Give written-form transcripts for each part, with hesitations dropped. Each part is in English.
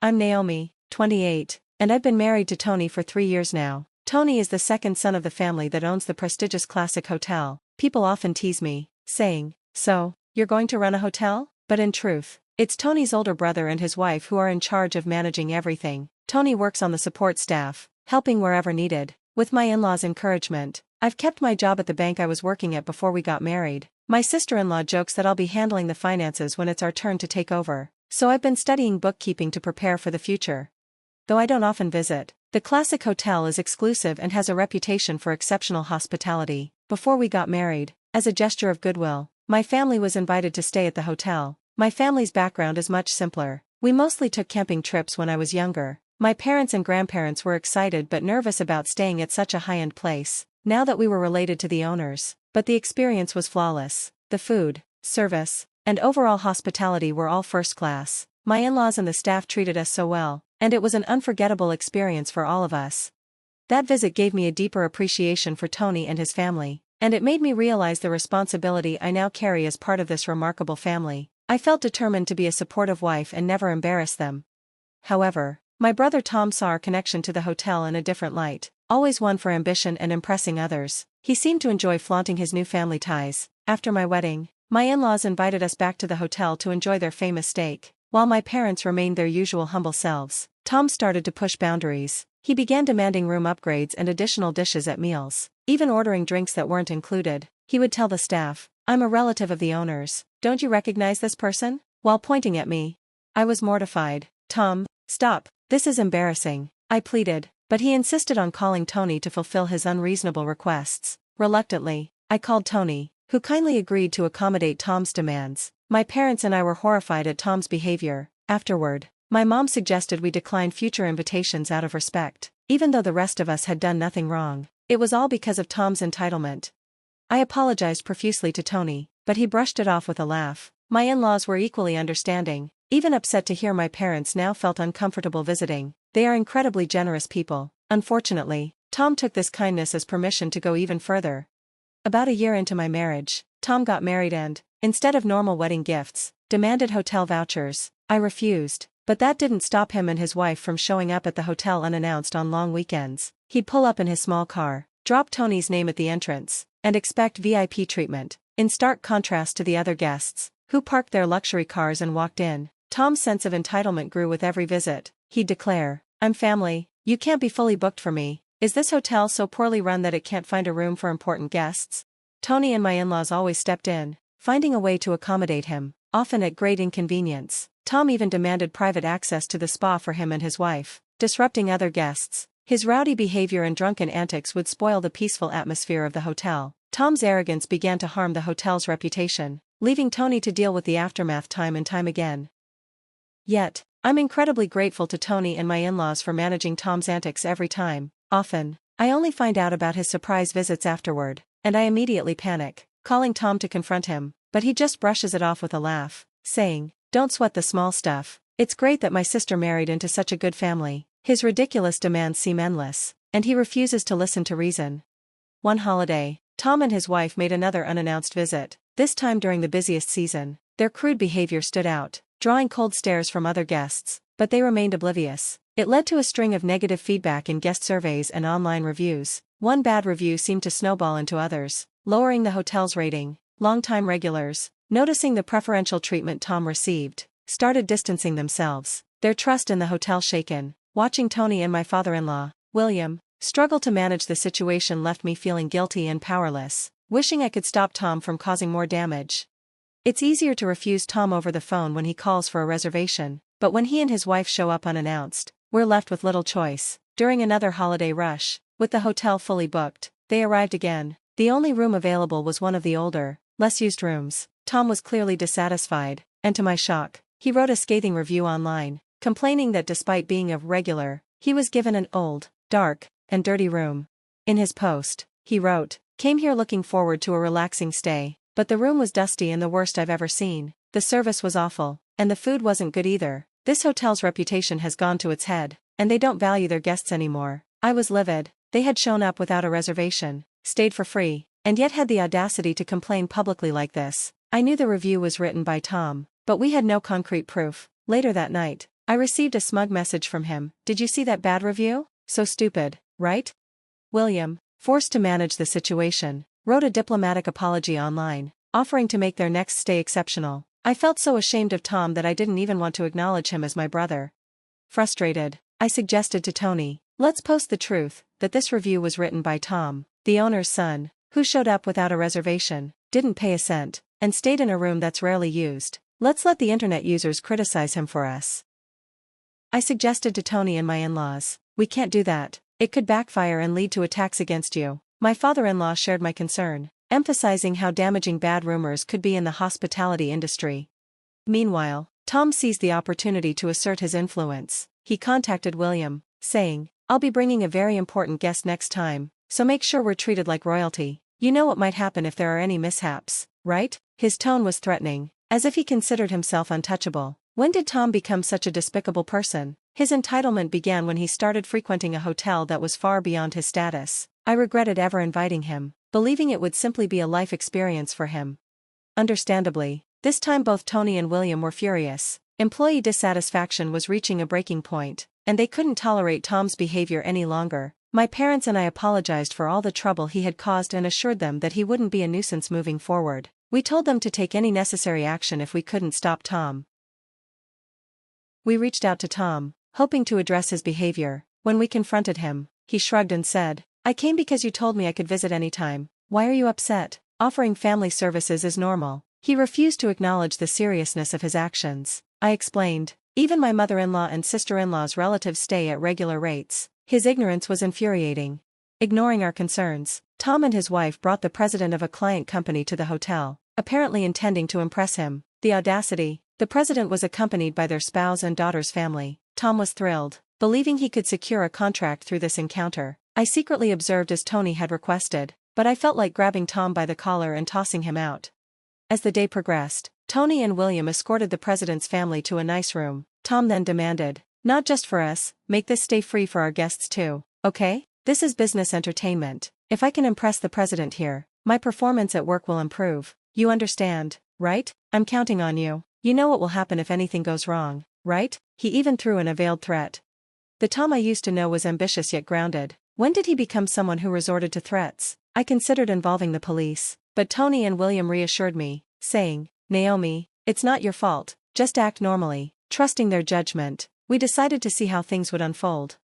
I'm Naomi, 28, and I've been married to Tony for 3 years now. Tony is the second son of the family that owns the prestigious Classic Hotel. People often tease me, saying, "So, you're going to run a hotel?" But in truth, it's Tony's older brother and his wife who are in charge of managing everything. Tony works on the support staff, helping wherever needed. With my in-laws' encouragement, I've kept my job at the bank I was working at before we got married. My sister-in-law jokes that I'll be handling the finances when it's our turn to take over. So I've been studying bookkeeping to prepare for the future. Though I don't often visit, the Classic Hotel is exclusive and has a reputation for exceptional hospitality. Before we got married, as a gesture of goodwill, my family was invited to stay at the hotel. My family's background is much simpler. We mostly took camping trips when I was younger. My parents and grandparents were excited but nervous about staying at such a high-end place, now that we were related to the owners. But the experience was flawless. The food, service, and overall hospitality were all first class. My in-laws and the staff treated us so well, and it was an unforgettable experience for all of us. That visit gave me a deeper appreciation for Tony and his family, and it made me realize the responsibility I now carry as part of this remarkable family. I felt determined to be a supportive wife and never embarrass them. However, my brother Tom saw our connection to the hotel in a different light, always one for ambition and impressing others. He seemed to enjoy flaunting his new family ties. After my wedding, my in-laws invited us back to the hotel to enjoy their famous steak. While my parents remained their usual humble selves, Tom started to push boundaries. He began demanding room upgrades and additional dishes at meals, even ordering drinks that weren't included. He would tell the staff, "I'm a relative of the owners. Don't you recognize this person?" while pointing at me. I was mortified. "Tom, stop. This is embarrassing," I pleaded, but he insisted on calling Tony to fulfill his unreasonable requests. Reluctantly, I called Tony, who kindly agreed to accommodate Tom's demands. My parents and I were horrified at Tom's behavior. Afterward, my mom suggested we decline future invitations out of respect, even though the rest of us had done nothing wrong. It was all because of Tom's entitlement. I apologized profusely to Tony, but he brushed it off with a laugh. My in-laws were equally understanding, even upset to hear my parents now felt uncomfortable visiting. They are incredibly generous people. Unfortunately, Tom took this kindness as permission to go even further. About a year into my marriage, Tom got married and, instead of normal wedding gifts, demanded hotel vouchers. I refused, but that didn't stop him and his wife from showing up at the hotel unannounced on long weekends. He'd pull up in his small car, drop Tony's name at the entrance, and expect VIP treatment, in stark contrast to the other guests, who parked their luxury cars and walked in. Tom's sense of entitlement grew with every visit. He'd declare, "I'm family, you can't be fully booked for me. Is this hotel so poorly run that it can't find a room for important guests?" Tony and my in-laws always stepped in, finding a way to accommodate him, often at great inconvenience. Tom even demanded private access to the spa for him and his wife, disrupting other guests. His rowdy behavior and drunken antics would spoil the peaceful atmosphere of the hotel. Tom's arrogance began to harm the hotel's reputation, leaving Tony to deal with the aftermath time and time again. Yet, I'm incredibly grateful to Tony and my in-laws for managing Tom's antics every time. Often, I only find out about his surprise visits afterward, and I immediately panic, calling Tom to confront him, but he just brushes it off with a laugh, saying, "Don't sweat the small stuff. It's great that my sister married into such a good family." His ridiculous demands seem endless, and he refuses to listen to reason. One holiday, Tom and his wife made another unannounced visit, this time during the busiest season. Their crude behavior stood out, drawing cold stares from other guests, but they remained oblivious. It led to a string of negative feedback in guest surveys and online reviews. One bad review seemed to snowball into others, lowering the hotel's rating. Longtime regulars, noticing the preferential treatment Tom received, started distancing themselves, their trust in the hotel shaken. Watching Tony and my father-in-law, William, struggle to manage the situation left me feeling guilty and powerless, wishing I could stop Tom from causing more damage. It's easier to refuse Tom over the phone when he calls for a reservation, but when he and his wife show up unannounced, we're left with little choice. During another holiday rush, with the hotel fully booked, they arrived again. The only room available was one of the older, less used rooms. Tom was clearly dissatisfied, and to my shock, he wrote a scathing review online, complaining that despite being a regular, he was given an old, dark, and dirty room. In his post, he wrote, "Came here looking forward to a relaxing stay, but the room was dusty and the worst I've ever seen. The service was awful, and the food wasn't good either. This hotel's reputation has gone to its head, and they don't value their guests anymore." I was livid. They had shown up without a reservation, stayed for free, and yet had the audacity to complain publicly like this. I knew the review was written by Tom, but we had no concrete proof. Later that night, I received a smug message from him. Did you see that bad review? So stupid, right? William, forced to manage the situation, wrote a diplomatic apology online, offering to make their next stay exceptional. I felt so ashamed of Tom that I didn't even want to acknowledge him as my brother. Frustrated, I suggested to Tony, let's post the truth, that this review was written by Tom, the owner's son, who showed up without a reservation, didn't pay a cent, and stayed in a room that's rarely used. Let's let the internet users criticize him for us. I suggested to Tony and my in-laws, we can't do that, it could backfire and lead to attacks against you. My father-in-law shared my concern, emphasizing how damaging bad rumors could be in the hospitality industry. Meanwhile, Tom seized the opportunity to assert his influence. He contacted William, saying, I'll be bringing a very important guest next time, so make sure we're treated like royalty. You know what might happen if there are any mishaps, right? His tone was threatening, as if he considered himself untouchable. When did Tom become such a despicable person? His entitlement began when he started frequenting a hotel that was far beyond his status. I regretted ever inviting him, believing it would simply be a life experience for him. Understandably, this time both Tony and William were furious. Employee dissatisfaction was reaching a breaking point, and they couldn't tolerate Tom's behavior any longer. My parents and I apologized for all the trouble he had caused and assured them that he wouldn't be a nuisance moving forward. We told them to take any necessary action if we couldn't stop Tom. We reached out to Tom, hoping to address his behavior. When we confronted him, he shrugged and said, I came because you told me I could visit anytime. Why are you upset? Offering family services is normal. He refused to acknowledge the seriousness of his actions. I explained, even my mother-in-law and sister-in-law's relatives stay at regular rates. His ignorance was infuriating. Ignoring our concerns, Tom and his wife brought the president of a client company to the hotel, apparently intending to impress him. The audacity. The president was accompanied by their spouse and daughter's family. Tom was thrilled, believing he could secure a contract through this encounter. I secretly observed as Tony had requested, but I felt like grabbing Tom by the collar and tossing him out. As the day progressed, Tony and William escorted the president's family to a nice room. Tom then demanded, not just for us, make this stay free for our guests too, okay? This is business entertainment. If I can impress the president here, my performance at work will improve. You understand, right? I'm counting on you. You know what will happen if anything goes wrong, right? He even threw in a veiled threat. The Tom I used to know was ambitious yet grounded. When did he become someone who resorted to threats? I considered involving the police, but Tony and William reassured me, saying, Naomi, it's not your fault, just act normally. Trusting their judgment, we decided to see how things would unfold.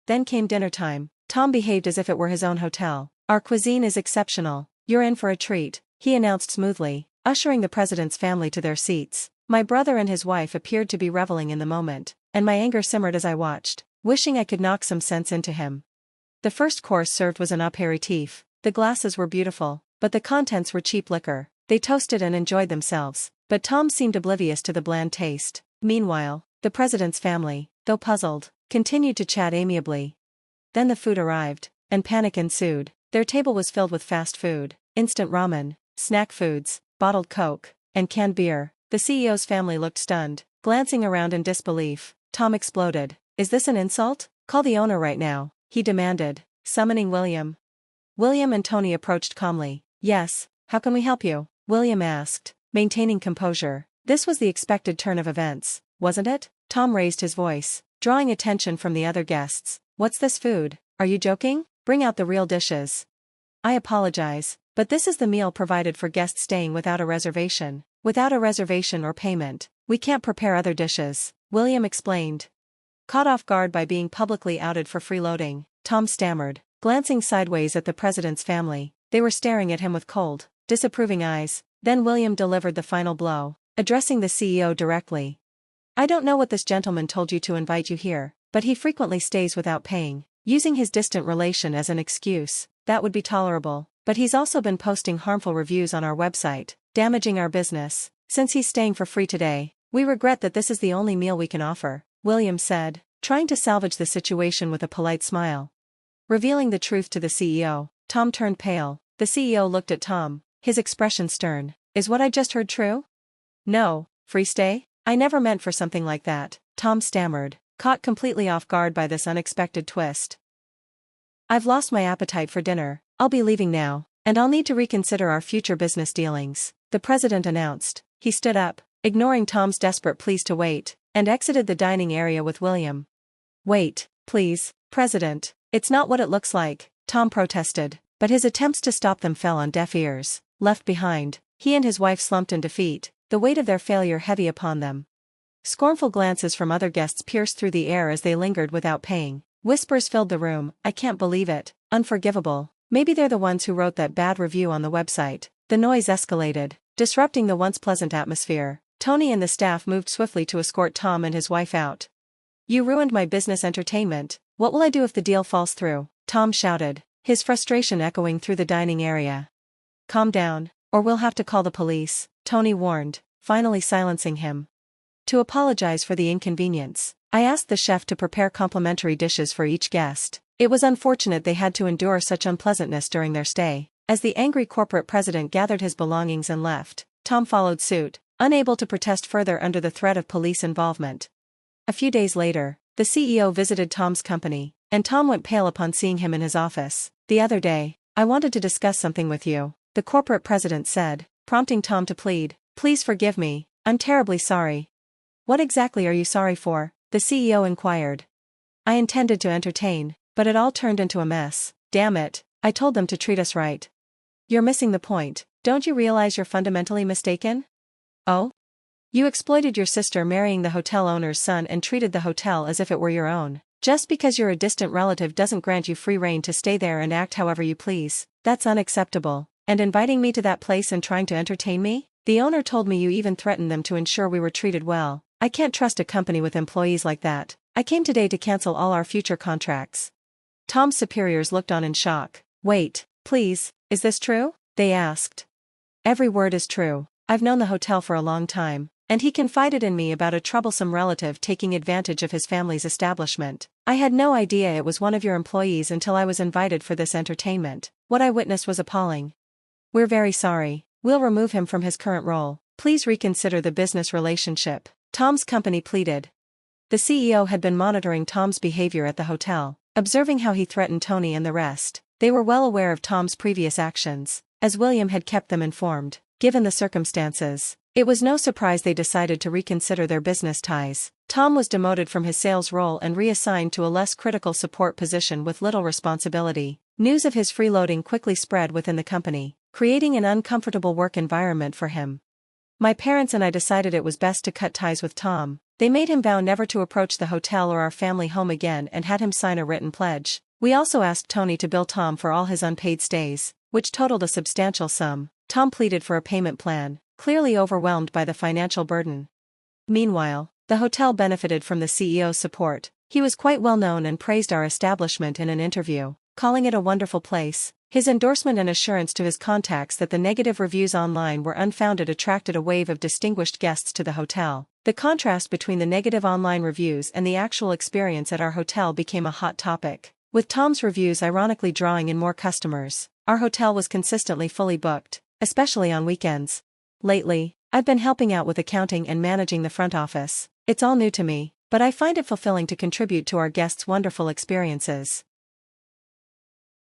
Then came dinner time. Tom behaved as if it were his own hotel. Our cuisine is exceptional. You're in for a treat, he announced smoothly, ushering the president's family to their seats. My brother and his wife appeared to be reveling in the moment, and my anger simmered as I watched, wishing I could knock some sense into him. The first course served was an aperitif. The glasses were beautiful, but the contents were cheap liquor. They toasted and enjoyed themselves, but Tom seemed oblivious to the bland taste. Meanwhile, the president's family, though puzzled, continued to chat amiably. Then the food arrived, and panic ensued. Their table was filled with fast food, instant ramen, snack foods, bottled Coke, and canned beer. The CEO's family looked stunned, glancing around in disbelief. Tom exploded. Is this an insult? Call the owner right now, he demanded, summoning William. William and Tony approached calmly. Yes, how can we help you? William asked, maintaining composure. This was the expected turn of events, wasn't it? Tom raised his voice, drawing attention from the other guests. What's this food? Are you joking? Bring out the real dishes. I apologize, but this is the meal provided for guests staying without a reservation. Without a reservation or payment, we can't prepare other dishes, William explained. Caught off guard by being publicly outed for freeloading, Tom stammered, glancing sideways at the president's family. They were staring at him with cold, disapproving eyes. Then William delivered the final blow, addressing the CEO directly. I don't know what this gentleman told you to invite you here, but he frequently stays without paying, using his distant relation as an excuse. That would be tolerable, but he's also been posting harmful reviews on our website, damaging our business. Since he's staying for free today, we regret that this is the only meal we can offer, William said, trying to salvage the situation with a polite smile. Revealing the truth to the CEO, Tom turned pale. The CEO looked at Tom, his expression stern. Is what I just heard true? No, free stay? I never meant for something like that, Tom stammered, caught completely off guard by this unexpected twist. I've lost my appetite for dinner, I'll be leaving now, and I'll need to reconsider our future business dealings, the president announced. He stood up, ignoring Tom's desperate pleas to wait, and exited the dining area with William. "Wait, please, President, it's not what it looks like," Tom protested, but his attempts to stop them fell on deaf ears. Left behind, he and his wife slumped in defeat, the weight of their failure heavy upon them. Scornful glances from other guests pierced through the air as they lingered without paying. Whispers filled the room. "I can't believe it, unforgivable. Maybe they're the ones who wrote that bad review on the website." The noise escalated, disrupting the once pleasant atmosphere. Tony and the staff moved swiftly to escort Tom and his wife out. "You ruined my business entertainment. What will I do if the deal falls through?" Tom shouted, his frustration echoing through the dining area. "Calm down, or we'll have to call the police," Tony warned, finally silencing him. "To apologize for the inconvenience, I asked the chef to prepare complimentary dishes for each guest. It was unfortunate they had to endure such unpleasantness during their stay." As the angry corporate president gathered his belongings and left, Tom followed suit, unable to protest further under the threat of police involvement. A few days later, the CEO visited Tom's company, and Tom went pale upon seeing him in his office. "The other day, I wanted to discuss something with you," the corporate president said, prompting Tom to plead. "Please forgive me, I'm terribly sorry." "What exactly are you sorry for?" the CEO inquired. "I intended to entertain, but it all turned into a mess. Damn it, I told them to treat us right." "You're missing the point. Don't you realize you're fundamentally mistaken?" "Oh? You exploited your sister marrying the hotel owner's son and treated the hotel as if it were your own. Just because you're a distant relative doesn't grant you free rein to stay there and act however you please. That's unacceptable. And inviting me to that place and trying to entertain me? The owner told me you even threatened them to ensure we were treated well. I can't trust a company with employees like that. I came today to cancel all our future contracts." Tom's superiors looked on in shock. "Wait, please, is this true?" they asked. "Every word is true. I've known the hotel for a long time, and he confided in me about a troublesome relative taking advantage of his family's establishment. I had no idea it was one of your employees until I was invited for this entertainment. What I witnessed was appalling. We're very sorry. We'll remove him from his current role. Please reconsider the business relationship," Tom's company pleaded. The CEO had been monitoring Tom's behavior at the hotel, observing how he threatened Tony and the rest. They were well aware of Tom's previous actions, as William had kept them informed. Given the circumstances, it was no surprise they decided to reconsider their business ties. Tom was demoted from his sales role and reassigned to a less critical support position with little responsibility. News of his freeloading quickly spread within the company, creating an uncomfortable work environment for him. "My parents and I decided it was best to cut ties with Tom. They made him vow never to approach the hotel or our family home again and had him sign a written pledge. We also asked Tony to bill Tom for all his unpaid stays, which totaled a substantial sum." Tom pleaded for a payment plan, clearly overwhelmed by the financial burden. Meanwhile, the hotel benefited from the CEO's support. He was quite well known and praised our establishment in an interview, calling it a wonderful place. His endorsement and assurance to his contacts that the negative reviews online were unfounded attracted a wave of distinguished guests to the hotel. The contrast between the negative online reviews and the actual experience at our hotel became a hot topic, with Tom's reviews ironically drawing in more customers. Our hotel was consistently fully booked, especially on weekends. "Lately, I've been helping out with accounting and managing the front office. It's all new to me, but I find it fulfilling to contribute to our guests' wonderful experiences."